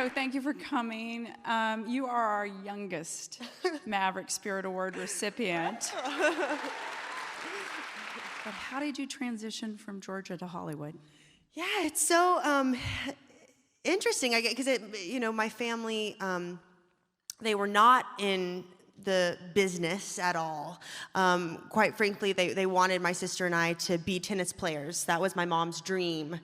So thank you for coming. You are our youngest Maverick Spirit Award recipient. But how did you transition from Georgia to Hollywood? Yeah, it's so interesting. Because my family, they were not in the business at all. Quite frankly, they wanted my sister and I to be tennis players. That was my mom's dream,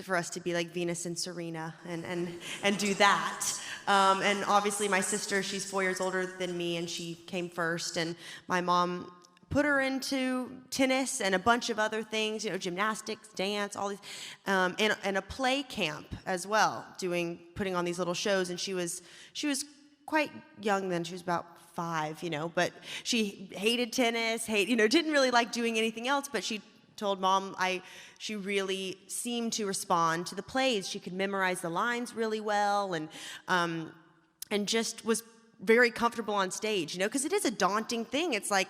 for us to be like Venus and Serena and do that. And obviously my sister, she's 4 years older than me, and she came first. And my mom put her into tennis and a bunch of other things, gymnastics, dance, all these, and a play camp as well, putting on these little shows. And she was quite young then. She was about 5, but she hated tennis, didn't really like doing anything else, but she told Mom she really seemed to respond to the plays. She could memorize the lines really well, and just was very comfortable on stage, because it is a daunting thing. It's like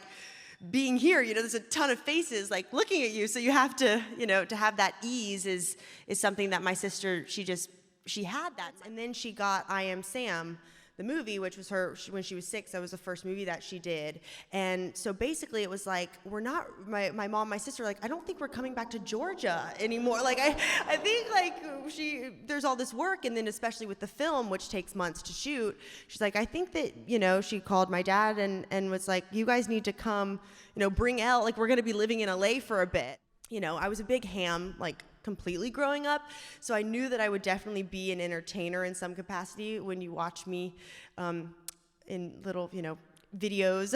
being here, there's a ton of faces like looking at you, so you have to, to have that ease is something that my sister, she had that. And then she got I Am Sam, the movie, which was when she was 6. That was the first movie that she did. And so basically it was like, my mom, my sister, like, I don't think we're coming back to Georgia anymore. Like, I think like there's all this work, and then especially with the film, which takes months to shoot, she's like, I think that, she called my dad and was like, you guys need to come, bring Elle, like, we're gonna be living in LA for a bit. I was a big ham, like, completely growing up, so I knew that I would definitely be an entertainer in some capacity. When you watch me in little, videos,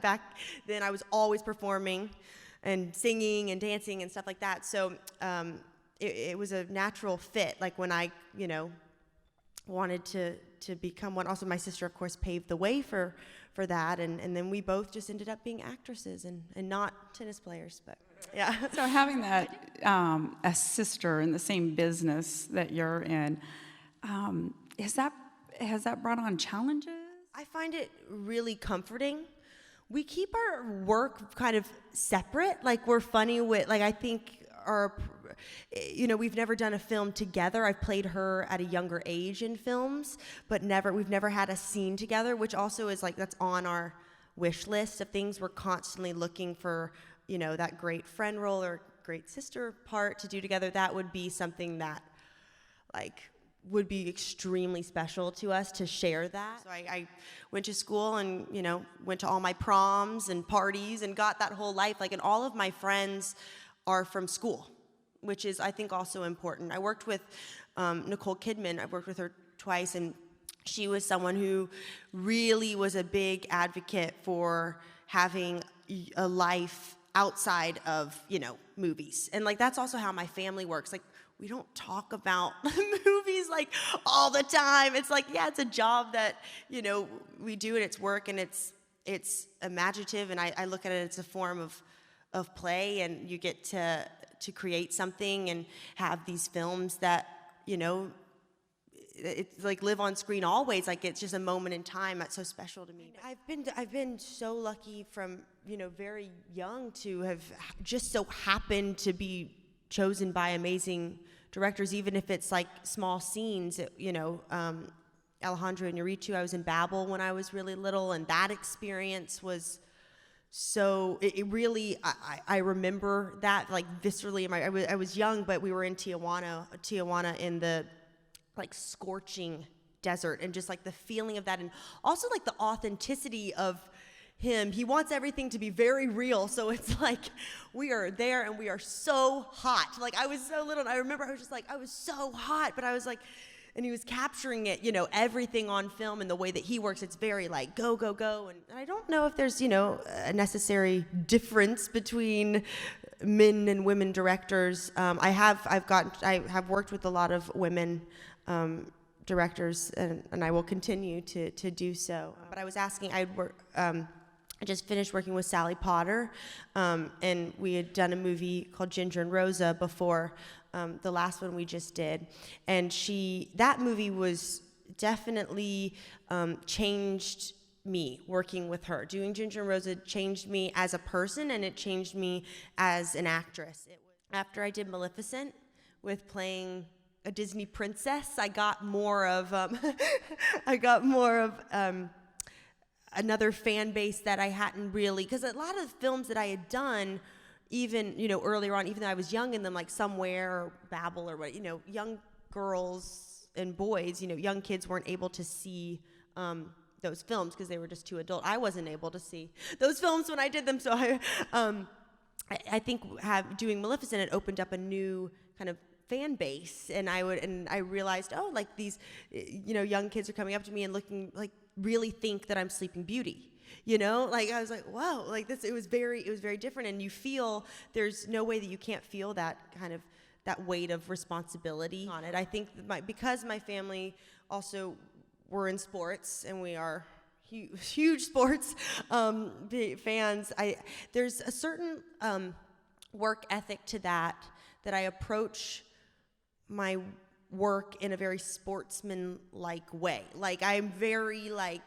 back then I was always performing and singing and dancing and stuff like that. So it was a natural fit. Like when I, wanted to become one. Also, my sister, of course, paved the way for that, and then we both just ended up being actresses and not tennis players, but. Yeah. So having that a sister in the same business that you're in, has that brought on challenges? I find it really comforting. We keep our work kind of separate. Like, we're funny with, like, I think we've never done a film together. I've played her at a younger age in films, but we've never had a scene together, which also is like, that's on our wish list of things we're constantly looking for. That great friend role or great sister part to do together. That would be something that, like, would be extremely special to us to share that. So I went to school and, went to all my proms and parties and got that whole life. Like, and all of my friends are from school, which is, I think, also important. I worked with Nicole Kidman. I've worked with her twice, and she was someone who really was a big advocate for having a life outside of, movies. And like, that's also how my family works. Like, we don't talk about movies like all the time. It's like, yeah, it's a job that, we do, and it's work, and it's imaginative, and I look at it as a form of play, and you get to create something and have these films that, it's like live on screen always. Like, it's just a moment in time that's so special to me. I've been so lucky from, very young to have just so happened to be chosen by amazing directors, even if it's like small scenes. Alejandro Iñárritu, I was in Babel when I was really little, and that experience was so, it really, I remember that, like, viscerally. I was young, but we were in Tijuana in the, like, scorching desert, and just like the feeling of that, and also like the authenticity of him. He wants everything to be very real, so it's like we are there and we are so hot. Like, I was so little, and I remember I was just like, I was so hot, but I was like, and he was capturing it, everything on film, and the way that he works, it's very like go, go, go. And I don't know if there's, a necessary difference between men and women directors. I have worked with a lot of women directors, and I will continue to do so. But I was asking, I just finished working with Sally Potter, and we had done a movie called Ginger and Rosa before the last one we just did. And that movie was definitely changed me working with her. Doing Ginger and Rosa changed me as a person, and it changed me as an actress. After I did Maleficent, with playing a Disney princess. I got more of I got more of another fan base that I hadn't really, because a lot of the films that I had done, even, you know, earlier on, even though I was young in them, like Somewhere or Babel or what, you know, young girls and boys, you know, young kids weren't able to see those films because they were just too adult. I wasn't able to see those films when I did them, so I think doing Maleficent, it opened up a new kind of fan base, and I realized, oh, like these, you know, young kids are coming up to me and looking like really think that I'm Sleeping Beauty. You know, like I was like, whoa, like this. It was very different, and you feel there's no way that you can't feel that kind of that weight of responsibility on it. I think that because my family also were in sports, and we are huge sports fans. There's a certain work ethic to that I approach my work in a very sportsman-like way. Like I'm very like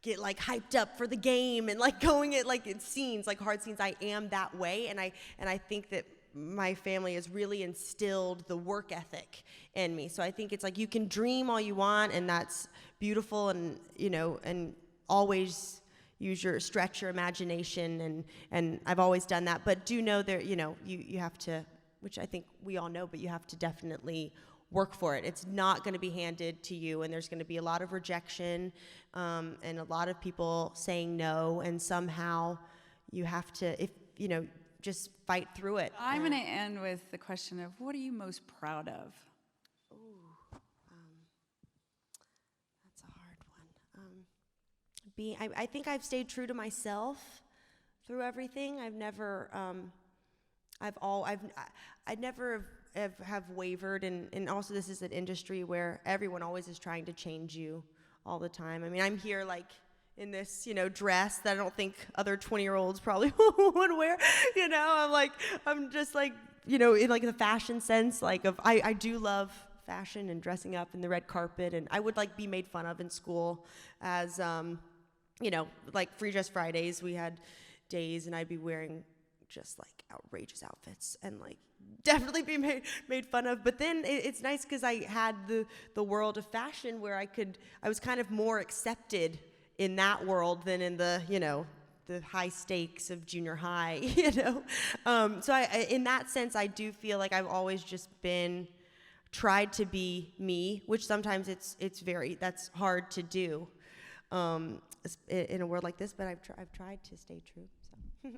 get like hyped up for the game and like going at like in scenes, like hard scenes. I am that way, and I think that my family has really instilled the work ethic in me. So I think it's like you can dream all you want, and that's beautiful, and you know, and always stretch your imagination, and I've always done that. But do know there, you know, you have to, which I think we all know, but you have to definitely work for it. It's not going to be handed to you, and there's going to be a lot of rejection and a lot of people saying no, and somehow you have to, if you know, just fight through it. I'm going to end with the question of, what are you most proud of? Ooh, that's a hard one. I think I've stayed true to myself through everything. I've never, I never have wavered, and also this is an industry where everyone always is trying to change you all the time. I mean, I'm here like in this, you know, dress that I don't think other 20-year-olds probably would wear. You know, I'm just like, you know, in like the fashion sense, like I do love fashion and dressing up in the red carpet, and I would like be made fun of in school as, you know, like Free Dress Fridays, we had days, and I'd be wearing just like outrageous outfits and like definitely be made fun of. But then it's nice because I had the world of fashion where I was kind of more accepted in that world than in the, you know, the high stakes of junior high, you know. So in that sense, I do feel like I've always just tried to be me, which sometimes that's hard to do in a world like this, but I've tried to stay true. So.